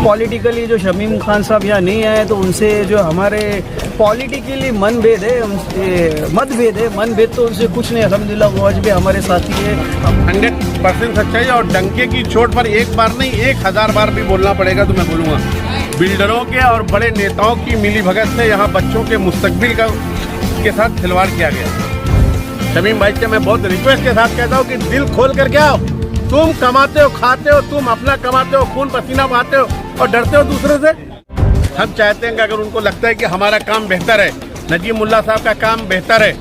Politically जो शमीम खान साहब यहाँ नहीं आए तो उनसे जो हमारे पॉलिटिकली मतभेद है मनभेद तो उनसे कुछ नहीं। अल्हम्दुलिल्लाह वो आज भी हमारे साथी है। 100% सच्चाई और डंके की चोट पर एक बार नहीं 1000 बार भी बोलना पड़ेगा तो मैं बोलूँगा। बिल्डरों के और बड़े नेताओं की मिलीभगत से यहाँ बच्चों के मुस्तकबिल के साथ खिलवाड़ किया गया। शमीम भाई से मैं बहुत रिक्वेस्ट के साथ कहता हूँ कि दिल खोल कर क्या हो, तुम कमाते हो, खाते हो, तुम अपना कमाते हो, खून पसीना बहाते हो और डरते हो दूसरे से। हम चाहते हैं कि अगर उनको लगता है कि हमारा काम बेहतर है, नजीम मुल्ला साहब का काम बेहतर है,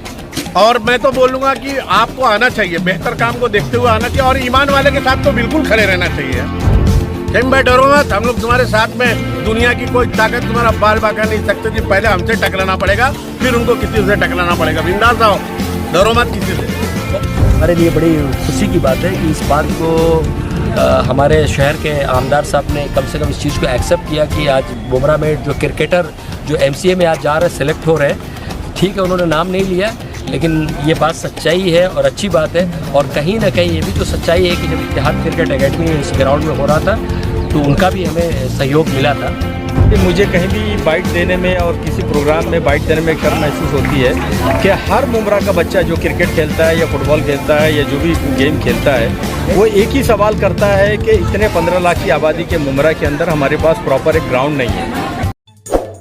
और मैं तो बोलूँगा कि आपको आना चाहिए, बेहतर काम को देखते हुए आना चाहिए और ईमान वाले के साथ तो बिल्कुल खड़े रहना चाहिए। शमीम भाई डरो मत, हम लोग तुम्हारे साथ में, दुनिया की कोई ताकत तुम्हारा बाल बाका नहीं सकते जी। पहले हमसे टकराना पड़ेगा, फिर उनको किसी से टकराना पड़ेगा। बिंदास आओ, डरो मत किसी से। हमारे लिए बड़ी खुशी की बात है कि इस बात को हमारे शहर के आमदार साहब ने कम से कम इस चीज़ को एक्सेप्ट किया कि आज बुमराह में जो क्रिकेटर जो MCA में आज जा रहे सेलेक्ट हो रहे हैं, ठीक है उन्होंने नाम नहीं लिया, लेकिन ये बात सच्चाई है और अच्छी बात है। और कहीं ना कहीं ये भी तो सच्चाई है कि जब इत्तेहाद क्रिकेट एकेडमी इस ग्राउंड में हो रहा था तो उनका भी हमें सहयोग मिला था। मुझे कहीं भी बाइट देने में और किसी प्रोग्राम में बाइट देने में शर्म महसूस होती है कि हर मुमरा का बच्चा जो क्रिकेट खेलता है या फुटबॉल खेलता है या जो भी गेम खेलता है वो एक ही सवाल करता है कि इतने 15 लाख की आबादी के मुमरा के अंदर हमारे पास प्रॉपर एक ग्राउंड नहीं है।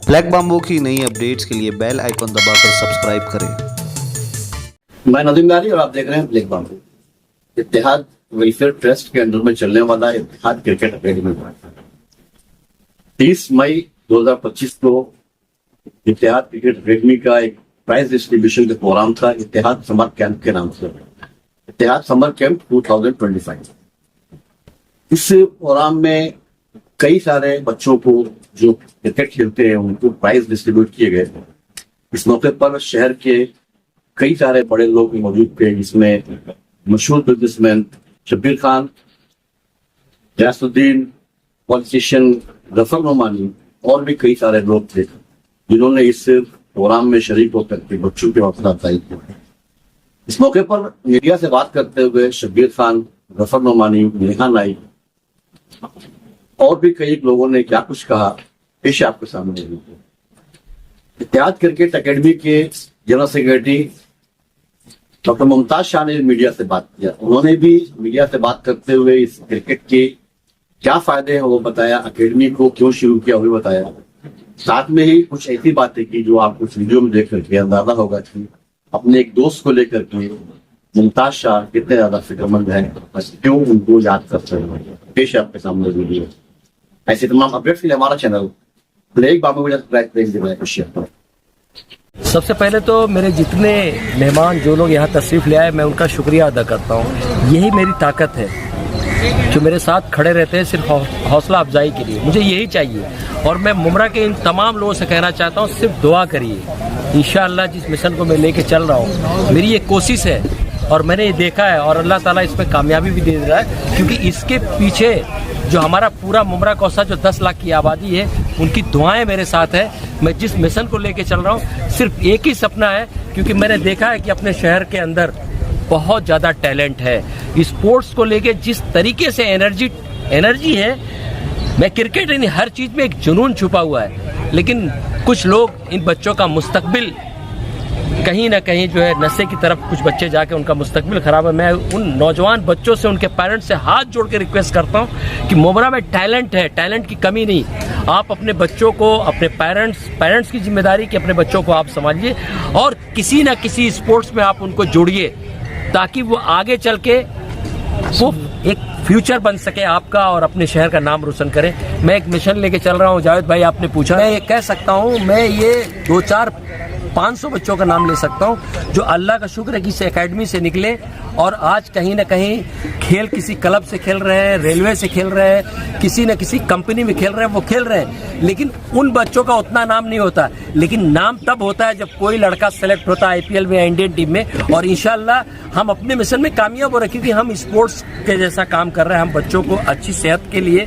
ब्लैक बाम्बू की नई अपडेट्स के लिए बेल आइकन दबाकर सब्सक्राइब करें। मैं नदीम गारी और आप देख रहे हैं ब्लैक बाम्बू। इत्तेहाद वेलफेयर ट्रस्ट के अंडर में चलने वाला इत्तेहाद क्रिकेट अकेडमी 30 मई 2025 को इत्तेहाद क्रिकेट अकेडमी का एक प्राइज डिस्ट्रीब्यूशन का प्रोग्राम था, इत्तेहाद समर कैंप के नाम से, इत्तेहाद समर कैंप 2025। इस प्रोग्राम में कई सारे बच्चों को जो क्रिकेट खेलते हैं उनको प्राइज डिस्ट्रीब्यूट किए गए। इस मौके पर शहर के कई सारे बड़े लोग मौजूद थे, जिसमें मशहूर बिजनेसमैन शब्बीर खान, गयासुद्दीन, पॉलिटिशियन गफर नोमानी और भी कई सारे लोग थे जिन्होंने इस प्रोग्राम में शरीक होकर के बच्चों की हौसला अफजाई की। इस मौके पर मीडिया से बात करते हुए शब्बीर खान, गफर नोमानी, नेहा नाइक और भी कई लोगों ने क्या कुछ कहा पेश आपके सामने। इत्तेहाद क्रिकेट अकेडमी के general secretary doctor Mumtaz Shah ने मीडिया से बात किया। उन्होंने भी मीडिया से बात करते हुए इस क्रिकेट के क्या फायदे हैं वो बताया, अकेडमी को क्यों शुरू किया वो बताया। साथ में ही कुछ ऐसी बातें की जो आपको इस वीडियो में देख करके अंदाजा होगा कि अपने एक दोस्त को लेकर के मुमताज शाह कितने ज्यादा फिक्रमंद है, क्यों उनको याद करते हैं। पेश आपके सामने वीडियो। ऐसे तमाम अपडेट्स के लिए हमारा चैनल ब्लैक बाम्बू में सब्सक्राइब। सबसे पहले तो मेरे जितने मेहमान जो लोग यहाँ तशरीफ़ ले आए मैं उनका शुक्रिया अदा करता हूँ। यही मेरी ताकत है, जो मेरे साथ खड़े रहते हैं सिर्फ हौसला अफजाई के लिए, मुझे यही चाहिए। और मैं मुमरा के इन तमाम लोगों से कहना चाहता हूँ सिर्फ दुआ करिए। इंशाअल्लाह जिस मिशन को मैं लेके चल रहा हूँ मेरी ये कोशिश है और मैंने ये देखा है और अल्लाह ताला इसमें कामयाबी भी दे रहा है, क्योंकि इसके पीछे जो हमारा पूरा मुमरा कौसा जो 10 लाख की आबादी है उनकी दुआएं मेरे साथ है। मैं जिस मिशन को लेके चल रहा हूँ सिर्फ एक ही सपना है, क्योंकि मैंने देखा है कि अपने शहर के अंदर बहुत ज़्यादा टैलेंट है स्पोर्ट्स को लेके। जिस तरीके से एनर्जी है, मैं क्रिकेट नहीं हर चीज़ में एक जुनून छुपा हुआ है, लेकिन कुछ लोग इन बच्चों का मुस्तकबिल कहीं ना कहीं जो है नशे की तरफ कुछ बच्चे जाके उनका मुस्तकबिल खराब है। मैं उन नौजवान बच्चों से, उनके पेरेंट्स से हाथ जोड़ के रिक्वेस्ट करता हूं कि मुमरा में टैलेंट है, टैलेंट की कमी नहीं। आप अपने बच्चों को, अपने पेरेंट्स की जिम्मेदारी कि अपने बच्चों को आप संभालिए और किसी ना किसी स्पोर्ट्स में आप उनको जोड़िए ताकि वो आगे चल के वो एक फ्यूचर बन सके आपका और अपने शहर का नाम रोशन करें। मैं एक मिशन लेके चल रहा हूँ। जावेद भाई आपने पूछा, मैं ये कह सकता हूँ, मैं ये 2-4-500 बच्चों का नाम ले सकता हूँ जो अल्लाह का शुक्र है कि इस एकेडमी से निकले और आज कहीं ना कहीं खेल किसी क्लब से खेल रहे हैं, रेलवे से खेल रहे हैं, किसी न किसी कंपनी में खेल रहे हैं, वो खेल रहे हैं। लेकिन उन बच्चों का उतना नाम नहीं होता, लेकिन नाम तब होता है जब कोई लड़का सेलेक्ट होता है IPL में, इंडियन टीम में। और इंशाल्लाह हम अपने मिशन में कामयाब हो रहे, क्योंकि हम स्पोर्ट्स के जैसा काम कर रहे हैं। हम बच्चों को अच्छी सेहत के लिए,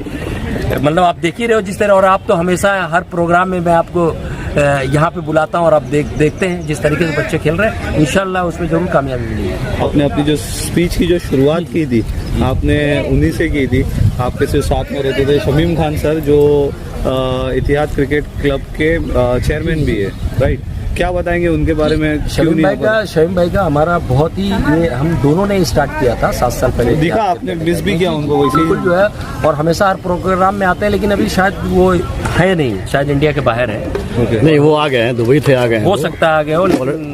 मतलब आप देख ही रहे हो जिस तरह, और आप तो हमेशा हर प्रोग्राम में मैं आपको यहाँ पे बुलाता हूँ और अब देखते हैं जिस तरीके से बच्चे खेल रहे हैं इंशाल्लाह उसमें जरूर कामयाबी मिलेगी। आपने अपनी जो स्पीच की जो शुरुआत की थी आपने उन्हीं से की थी, आपके से साथ में रहते थे शमीम खान सर जो इतिहाद क्रिकेट क्लब के चेयरमैन भी है, राइट? क्या बताएंगे उनके बारे में? शमीम भाई का हमारा बहुत ही ये हम दोनों ने स्टार्ट किया था 7 साल पहले। दिखा आपने मिस भी किया उनको वैसे बिल्कुल जो है, और हमेशा हर प्रोग्राम में आते हैं, लेकिन अभी शायद वो है नहीं, शायद इंडिया के बाहर है। नहीं वो आ गए हैं, दुबई थे, आ गए हैं। हो सकता है आ गए हो।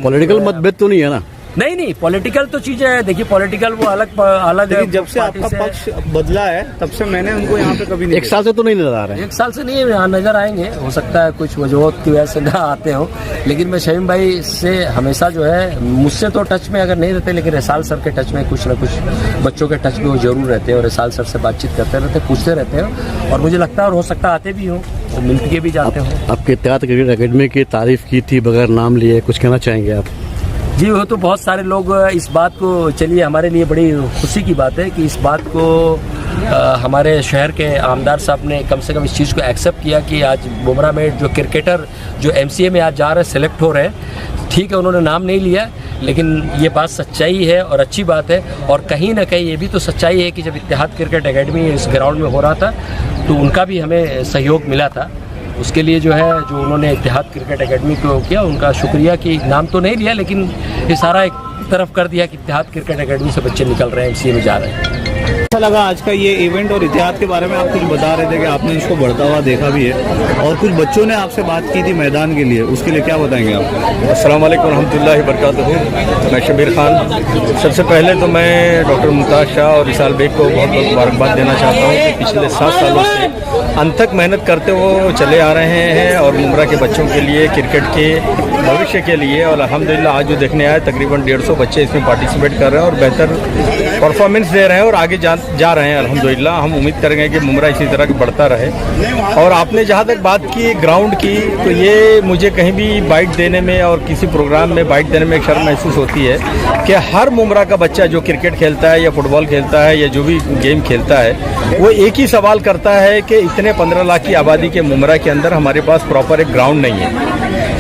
पॉलिटिकल मतभेद तो नहीं है ना? नहीं पॉलिटिकल तो चीजें है, देखिए पॉलिटिकल वो अलग है। जब से आपका पक्ष बदला है तब से मैंने उनको यहाँ पे कभी नहीं 1 साल से तो नहीं नजर आ रहे हैं। 1 साल से नहीं यहाँ नजर आएंगे, हो सकता है कुछ वजूहत की वजह से ना आते हो, लेकिन मैं शमीम भाई से हमेशा जो है, मुझसे तो टच में अगर नहीं रहते लेकिन रिसाल सर के टच में कुछ ना कुछ बच्चों के टच में वो जरूर रहते हैं और रिसाल सर से बातचीत करते रहते, पूछते रहते हैं, और मुझे लगता है और हो सकता है आते भी हों और मिल के भी जाते हो। आपके इत्तेहाद क्रिकेट अकेडमी की तारीफ की थी बगैर नाम लिए, कुछ कहना चाहेंगे आप? जी वो तो बहुत सारे लोग इस बात को, चलिए हमारे लिए बड़ी खुशी की बात है कि इस बात को हमारे शहर के आमदार साहब ने कम से कम इस चीज़ को एक्सेप्ट किया कि आज बुमराह में जो क्रिकेटर जो MCA में आज जा रहे हैं, सेलेक्ट हो रहे हैं, ठीक है उन्होंने नाम नहीं लिया, लेकिन ये बात सच्चाई है और अच्छी बात है। और कहीं ना कहीं ये भी तो सच्चाई है कि जब इत्तेहाद क्रिकेट एकेडमी इस ग्राउंड में हो रहा था तो उनका भी हमें सहयोग मिला था, उसके लिए जो है जो उन्होंने इत्तेहाद क्रिकेट एकेडमी को किया उनका शुक्रिया, कि नाम तो नहीं लिया लेकिन इशारा एक तरफ कर दिया कि इत्तेहाद क्रिकेट एकेडमी से बच्चे निकल रहे हैं, MCA में जा रहे हैं। अच्छा लगा आज का ये इवेंट, और इतिहाद के बारे में आप कुछ बता रहे थे कि आपने इसको बढ़ता हुआ देखा भी है, और कुछ बच्चों ने आपसे बात की थी मैदान के लिए, उसके लिए क्या बताएंगे आप? अस्सलाम वालेकुम रहमतुल्लाहि बरकातहू। मैं शबीर खान। सबसे पहले तो मैं डॉक्टर मुमताज़ शाह और विशाल बेग को बहुत बहुत मुबारकबाद देना चाहता हूँ कि पिछले 7 सालों से अनथक मेहनत करते हुए चले आ रहे हैं और मुमरा के बच्चों के लिए, क्रिकेट के भविष्य के लिए, और अल्हम्दुलिल्लाह आज जो देखने आए तकरीबन 150 बच्चे इसमें पार्टिसिपेट कर रहे हैं और बेहतर परफॉर्मेंस दे रहे हैं और आगे जा रहे हैं अल्हम्दुलिल्लाह। हम उम्मीद करेंगे कि मुमरा इसी तरह की बढ़ता रहे। और आपने जहाँ तक बात की ग्राउंड की, तो ये मुझे कहीं भी बाइट देने में और किसी प्रोग्राम में बाइट देने में एक शर्म महसूस होती है कि हर मुमरा का बच्चा जो क्रिकेट खेलता है या फुटबॉल खेलता है या जो भी गेम खेलता है, वो एक ही सवाल करता है कि इतने 15 लाख की आबादी के मुमरा के अंदर हमारे पास प्रॉपर एक ग्राउंड नहीं है।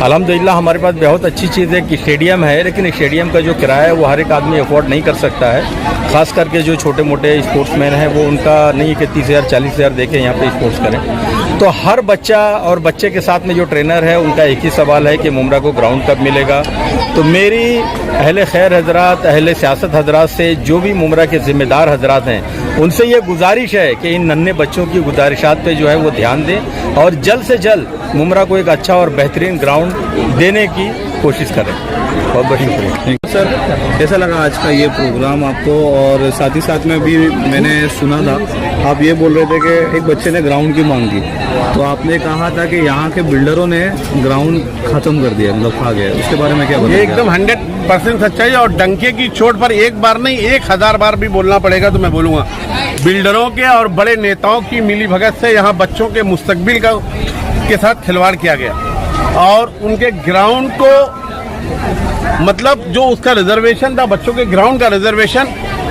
अल्हम्दुलिल्लाह हमारे पास बहुत अच्छी चीज़ है कि स्टेडियम है, लेकिन स्टेडियम का जो किराया है वो हर एक आदमी अफोर्ड नहीं कर सकता है। ख़ास करके जो छोटे मोटे स्पोर्ट्समैन हैं वो उनका नहीं है कि 30,000 40,000 देके यहाँ पे स्पोर्ट्स करें। तो हर बच्चा और बच्चे के साथ में जो ट्रेनर है उनका एक ही सवाल है कि मुमरा को ग्राउंड कब मिलेगा। तो मेरी अहले खैर हजरात, अहले सियासत हजरात से, जो भी मुमरा के ज़िम्मेदार हजरात हैं, उनसे ये गुजारिश है कि इन नन्हे बच्चों की गुजारिशात पे जो है वो ध्यान दें और जल्द से जल्द मुमरा को एक अच्छा और बेहतरीन ग्राउंड देने की कोशिश करें। बहुत बहुत शुक्रिया सर। कैसा लगा आज का ये प्रोग्राम आपको? और साथ ही साथ में भी मैंने सुना था आप ये बोल रहे थे कि एक बच्चे ने ग्राउंड की मांग की, तो आपने कहा था कि यहाँ के बिल्डरों ने ग्राउंड खत्म कर दिया, मतलब खा गया, उसके बारे में क्या बताएंगे? ये एकदम 100% सच्चाई, और डंके की चोट पर एक बार नहीं 1000 बार भी बोलना पड़ेगा तो मैं बोलूँगा। बिल्डरों के और बड़े नेताओं की मिलीभगत से यहाँ बच्चों के मुस्तकबिल के साथ खिलवाड़ किया गया और उनके ग्राउंड को, मतलब जो उसका रिजर्वेशन था, बच्चों के ग्राउंड का रिजर्वेशन,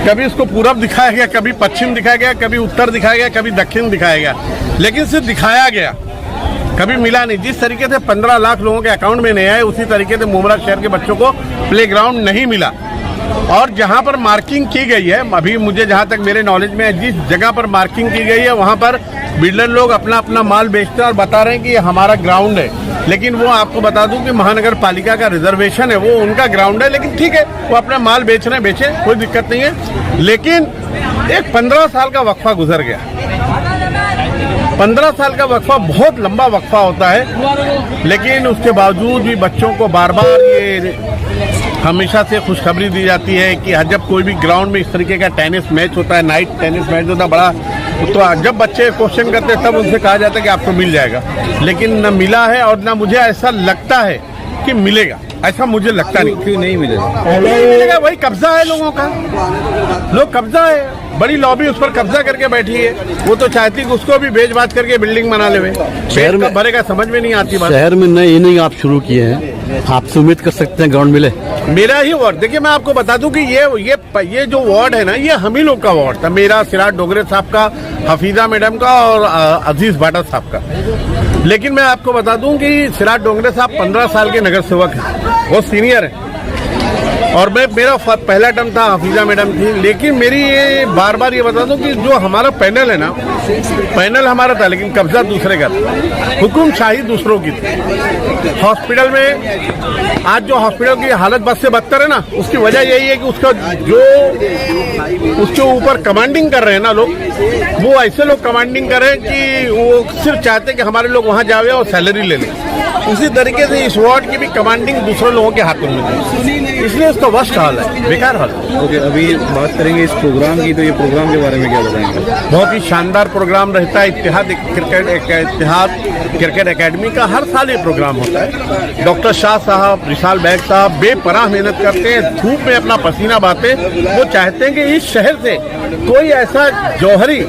कभी उसको पूरब दिखाया गया, कभी पश्चिम दिखाया गया, कभी उत्तर दिखाया गया, कभी दक्षिण दिखाया गया, लेकिन सिर्फ दिखाया गया, कभी मिला नहीं। जिस तरीके से 15 लाख लोगों के अकाउंट में नहीं आए, उसी तरीके से मुमरा शहर के बच्चों को प्लेग्राउंड नहीं मिला। और जहां पर मार्किंग की गई है, अभी मुझे जहां तक मेरे नॉलेज में है, जिस जगह पर मार्किंग की गई है वहां पर बिल्डर लोग अपना अपना माल बेचते हैं और बता रहे हैं कि ये हमारा ग्राउंड है, लेकिन वो आपको बता दूं कि महानगर पालिका का रिजर्वेशन है, वो उनका ग्राउंड है। लेकिन ठीक है, वो अपना माल बेच रहे हैं, बेचे, कोई दिक्कत नहीं है। लेकिन एक 15 साल का वक्फा गुजर गया। 15 साल का वक्फा बहुत लंबा वक्फा होता है, लेकिन उसके बावजूद भी बच्चों को बार बार ये हमेशा से खुशखबरी दी जाती है कि जब कोई भी ग्राउंड में इस तरीके का टेनिस मैच होता है, नाइट टेनिस मैच होता है बड़ा, तो जब बच्चे क्वेश्चन करते हैं तब उनसे कहा जाता है कि आपको मिल जाएगा, लेकिन न मिला है और न मुझे ऐसा लगता है कि मिलेगा। ऐसा मुझे लगता नहीं। क्यों नहीं मिलेगा? नहीं मिलेगा, वही कब्जा है लोगों का, लोग कब्जा है, बड़ी लॉबी उस पर कब्जा करके बैठी है। वो तो चाहती कि उसको भी बेच बाच करके बिल्डिंग बना ले। शहर में भरेगा, समझ में नहीं आती बात। शहर में नई इनिंग आप शुरू किए हैं, आपसे उम्मीद कर सकते हैं ग्राउंड मिले? मेरा ही वार्ड, देखिए मैं आपको बता दूं कि ये जो वार्ड है ना, ये हम ही लोग का वार्ड था। मेरा, सिराज डोगरे साहब का, हफीजा मैडम का और अजीज भाटा साहब का। लेकिन मैं आपको बता दूं कि सिराज डोगरे साहब 15 साल के नगर सेवक हैं, बहुत सीनियर है, और मेरा पहला टर्म था, हफीजा मैडम थी। लेकिन मेरी ये बार बार ये बता दूं कि जो हमारा पैनल है ना, पैनल हमारा था लेकिन कब्जा दूसरे का था, हुकुमशाही दूसरों की थी। हॉस्पिटल में आज जो हॉस्पिटल की हालत बद से बदतर है ना, उसकी वजह यही है कि उसका जो उसके ऊपर कमांडिंग कर रहे हैं ना लोग, वो ऐसे लोग कमांडिंग कर रहे हैं कि वो सिर्फ चाहते हैं कि हमारे लोग वहाँ जावे और सैलरी ले लें। उसी तरीके से इस वार्ड की भी कमांडिंग दूसरे लोगों के हाथों में है, इसलिए उसका वर्स्ट हाल है, बेकार हाल है। ओके, अभी बात करेंगे इस प्रोग्राम की, तो ये प्रोग्राम के बारे में क्या बताएंगे? बहुत ही शानदार प्रोग्राम रहता है। इत्तेहाद क्रिकेट एकेडमी का हर साल ये प्रोग्राम होता है। डॉक्टर शाह साहब, रिसाल बैग साहब बेपनाह मेहनत करते हैं, धूप में अपना पसीना बहाते। वो चाहते हैं कि इस शहर से कोई ऐसा जौहरी,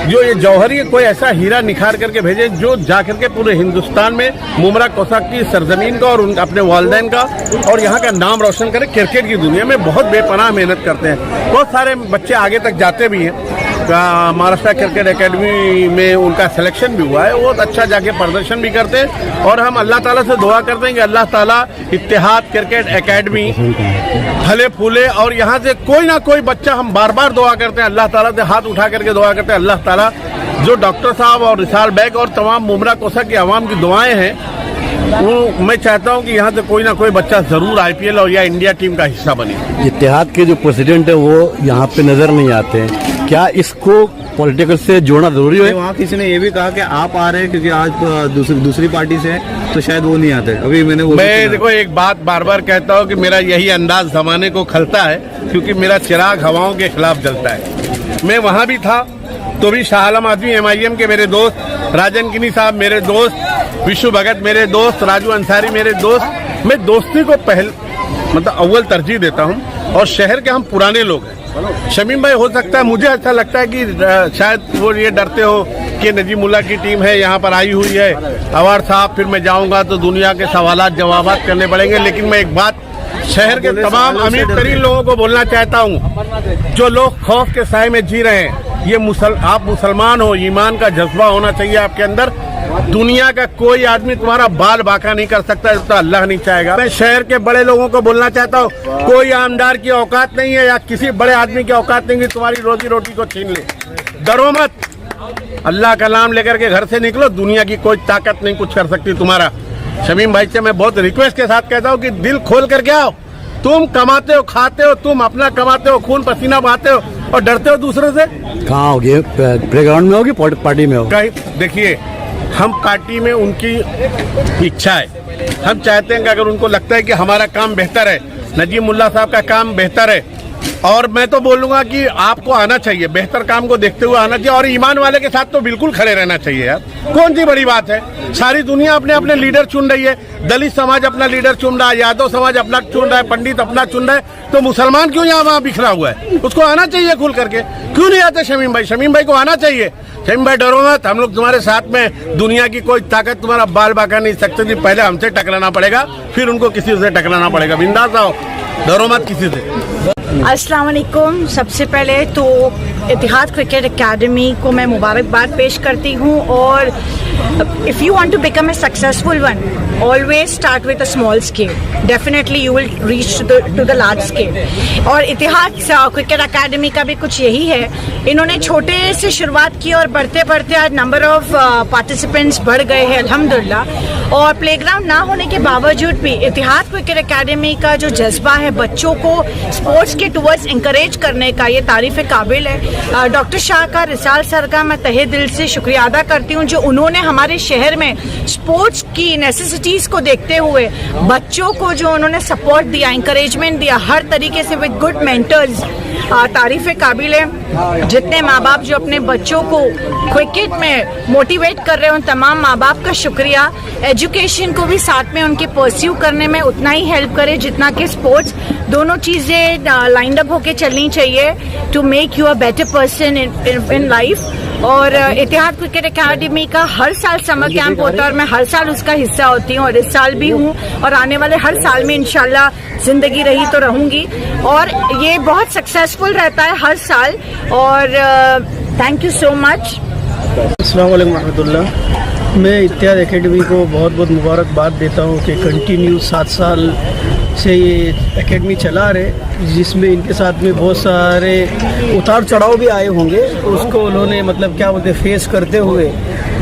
जो ये जौहरी कोई ऐसा हीरा निखार करके भेजे जो जा करके पूरे हिंदुस्तान में मुमरा कोसा की सरजमीन का और उनका अपने वालिदैन का और यहाँ का नाम रोशन करे। क्रिकेट की दुनिया में बहुत बेपनाह मेहनत करते हैं, बहुत सारे बच्चे आगे तक जाते भी हैं। महाराष्ट्र क्रिकेट एकेडमी में उनका सिलेक्शन भी हुआ है, वो अच्छा जाके प्रदर्शन भी करते हैं। और हम अल्लाह ताला से दुआ करते हैं कि अल्लाह ताला इत्तेहाद क्रिकेट एकेडमी फले फूले, और यहाँ से कोई ना कोई बच्चा, हम बार बार दुआ करते हैं, अल्लाह ताला से हाथ उठा करके दुआ करते हैं, अल्लाह ताला जो डॉक्टर साहब और रिसाल बैग और तमाम मुमरा कोसा की आवाम की दुआएं हैं, वो मैं चाहता हूं कि यहाँ से कोई ना कोई बच्चा जरूर आईपीएल और या इंडिया टीम का हिस्सा बने। इत्तेहाद के जो प्रेसिडेंट है वो यहाँ पे नजर नहीं आते हैं, क्या इसको पॉलिटिकल से जोड़ना जरूरी है? वहाँ किसी ने ये भी कहा कि आप आ रहे हैं क्योंकि आज दूसरी पार्टी से हैं, तो शायद वो नहीं आते। अभी मैं देखो एक बात बार बार कहता हूँ कि मेरा यही अंदाज जमाने को खलता है, क्योंकि मेरा चिराग हवाओं के खिलाफ जलता है। मैं वहाँ भी था तो भी शाह आलम आदमी MIM के मेरे दोस्त, राजन किनी साहब मेरे दोस्त, विशु भगत मेरे दोस्त, राजू अंसारी मेरे दोस्त। मैं दोस्ती को मतलब अव्वल तरजीह देता हूँ, और शहर के हम पुराने लोग हैं। शमीम भाई, हो सकता है, मुझे अच्छा लगता है कि शायद वो ये डरते हो कि नजीमुल्लाह की टीम है यहाँ पर आई हुई है, अवार साहब फिर मैं जाऊँगा तो दुनिया के सवालात जवाबात करने पड़ेंगे। लेकिन मैं एक बात शहर के तमाम अमीर तरीन लोगों को बोलना चाहता हूँ, जो लोग खौफ के साए में जी रहे हैं, ये आप मुसलमान हो, ईमान का जज्बा होना चाहिए आपके अंदर। दुनिया का कोई आदमी तुम्हारा बाल बाका नहीं कर सकता, तो अल्लाह नहीं चाहेगा। मैं शहर के बड़े लोगों को बोलना चाहता हूँ, कोई आमदार की औकात नहीं है या किसी बड़े आदमी की औकात नहीं कि तुम्हारी रोजी रोटी को छीन ले। डरो मत, अल्लाह का नाम लेकर के घर से निकलो, दुनिया की कोई ताकत नहीं कुछ कर सकती तुम्हारा। शमीम भाई से मैं बहुत रिक्वेस्ट के साथ कहता हूँ कि दिल खोल करके आओ। तुम कमाते हो, खाते हो, तुम अपना कमाते हो, खून पसीना बहाते हो और डरते हो दूसरे से। कहाँ होगी? प्लेग्राउंड में होगी, पार्टी में होगी? कहीं देखिए, हम पार्टी में उनकी इच्छा है, हम चाहते हैं कि अगर उनको लगता है कि हमारा काम बेहतर है, नजीमुल्लाह साहब का काम बेहतर है, और मैं तो बोलूंगा कि आपको आना चाहिए, बेहतर काम को देखते हुए आना चाहिए, और ईमान वाले के साथ तो बिल्कुल खड़े रहना चाहिए यार। कौन सी बड़ी बात है, सारी दुनिया अपने अपने लीडर चुन रही है। दलित समाज अपना लीडर चुन रहा है, यादव समाज अपना चुन रहा है, पंडित अपना चुन रहा है, तो मुसलमान क्यों यहाँ वहाँ बिखरा हुआ है? उसको आना चाहिए खुल करके। क्यों नहीं आते शमीम भाई? शमीम भाई को आना चाहिए। शमीम भाई डरो मत, हम लोग तुम्हारे साथ में, दुनिया की कोई ताकत तुम्हारा बाल बाका नहीं सकती। पहले हमसे टकराना पड़ेगा, फिर उनको किसी से टकराना पड़ेगा। बिंदास आओ, डरो मत किसी से। अस्सलाम वालेकुम। सबसे पहले तो इत्तेहाद क्रिकेट एकेडमी को मैं मुबारकबाद पेश करती हूँ, और if you want to become a successful one, always start with a small scale, definitely you will reach to the large scale. और इत्तेहाद क्रिकेट एकेडमी का भी कुछ यही है, इन्होंने छोटे से शुरुआत की और बढ़ते बढ़ते आज नंबर ऑफ पार्टिसिपेंट्स बढ़ गए हैं अल्हम्दुलिल्लाह। और प्लेग्राउंड ना होने के बावजूद भी इत्तेहाद क्रिकेट एकेडमी का जो जज्बा है बच्चों को स्पोर्ट्स के टुवर्ड्स इंकरेज करने का, ये तारीफ़ काबिल है। डॉक्टर शाह का, रिसाल सर का मैं तहे दिल से शुक्रिया अदा करती हूँ, जो उन्होंने हमारे शहर में स्पोर्ट्स की नेसेसिटीज़ को देखते हुए बच्चों को जो उन्होंने सपोर्ट दिया, इंकरेजमेंट दिया हर तरीके से विद गुड मेंटर्स, तारीफ़ काबिल है। जितने माँ बाप जो अपने बच्चों को क्रिकेट में मोटिवेट कर रहे हैं, उन तमाम माँ बाप का शुक्रिया। एजुकेशन को भी साथ में उनके परस्यू करने में उतना ही हेल्प करे जितना कि स्पोर्ट्स। दोनों चीज़ें लाइंड अप होके चलनी चाहिए to make you a better person in life. और इतिहाद क्रिकेट एकेडमी का हर साल समर कैंप होता है और मैं हर साल उसका हिस्सा होती हूँ और इस साल भी हूँ और आने वाले हर साल में इंशाल्लाह जिंदगी रही तो रहूंगी और ये बहुत सक्सेसफुल रहता है हर साल और थैंक यू सो मच। अस्सलाम वालेकुम रहमतुल्लाह। मैं इत्याद एकेडमी को बहुत बहुत मुबारकबाद देता हूँ कि कंटिन्यू 7 साल से ये एकेडमी चला रहे, जिसमें इनके साथ में बहुत सारे उतार चढ़ाव भी आए होंगे, तो उसको उन्होंने मतलब क्या बोलते फेस करते हुए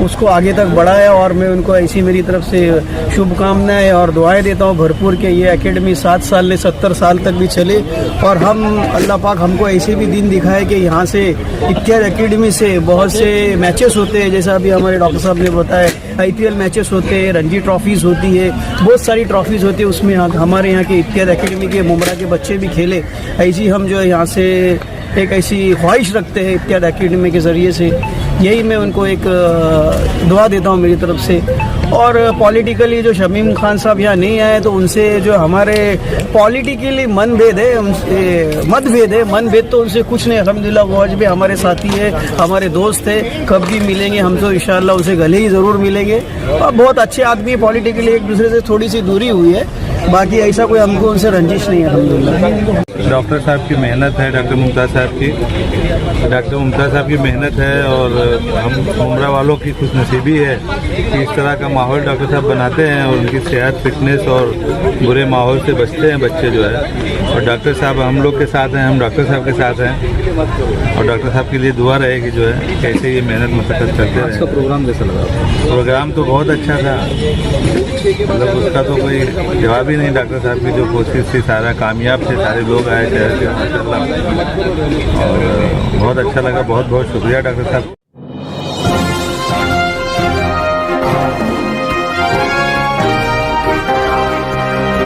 उसको आगे तक बढ़ाया और मैं उनको ऐसी मेरी तरफ से शुभकामनाएं और दुआएं देता हूँ भरपूर कि ये एकेडमी 7 साल ने 70 साल तक भी चले और हम अल्लाह पाक हमको ऐसे भी दिन दिखाए कि यहाँ से इत्याद एकेडमी से बहुत से मैचेस होते हैं, जैसा अभी हमारे डॉक्टर साहब ने बताया IPL मैचेस होते हैं, रणजी ट्रॉफीज़ होती है, बहुत सारी ट्रॉफीज़ होती है, उसमें हमारे यहाँ के इत्याद एकेडमी के मुमरा के बच्चे भी खेले। ऐसी हम जो है यहाँ से एक ऐसी ख्वाहिश रखते हैं इत्याद एकेडमी के ज़रिए से, यही मैं उनको एक दुआ देता हूँ मेरी तरफ से। और पॉलिटिकली जो शमीम खान साहब यहाँ नहीं आए तो उनसे जो हमारे पॉलिटिकली मतभेद है मनभेद तो उनसे कुछ नहीं, अल्हम्दुलिल्लाह वो आज भी हमारे साथी है, हमारे दोस्त है, कब भी मिलेंगे हम तो इंशाअल्लाह उसे गले ही ज़रूर मिलेंगे और बहुत अच्छे आदमी है, पॉलिटिकली एक दूसरे से थोड़ी सी दूरी हुई है, बाकी ऐसा कोई हमको उनसे रंजिश नहीं है अल्हम्दुलिल्लाह। डॉक्टर साहब की मेहनत है, डॉक्टर मुमताज़ साहब की मेहनत है और हम उम्रा वालों की खुशनसीबी है कि इस तरह का माहौल डॉक्टर साहब बनाते हैं और उनकी सेहत फिटनेस और बुरे माहौल से बचते हैं बच्चे जो है। और डॉक्टर साहब हम लोग के साथ हैं, हम डॉक्टर साहब के साथ हैं और डॉक्टर साहब के लिए दुआ रहेगी जो है कैसे ये मेहनत मशक्क़त करते हैं। आपका प्रोग्राम कैसा लगा? प्रोग्राम तो बहुत अच्छा था, मतलब उसका तो कोई जवाब ही नहीं। डॉक्टर साहब की जो कोशिश थी सारा कामयाब थे, सारे लोग आए शहर के माशाल्लाह और बहुत अच्छा लगा। बहुत बहुत शुक्रिया डॉक्टर साहब।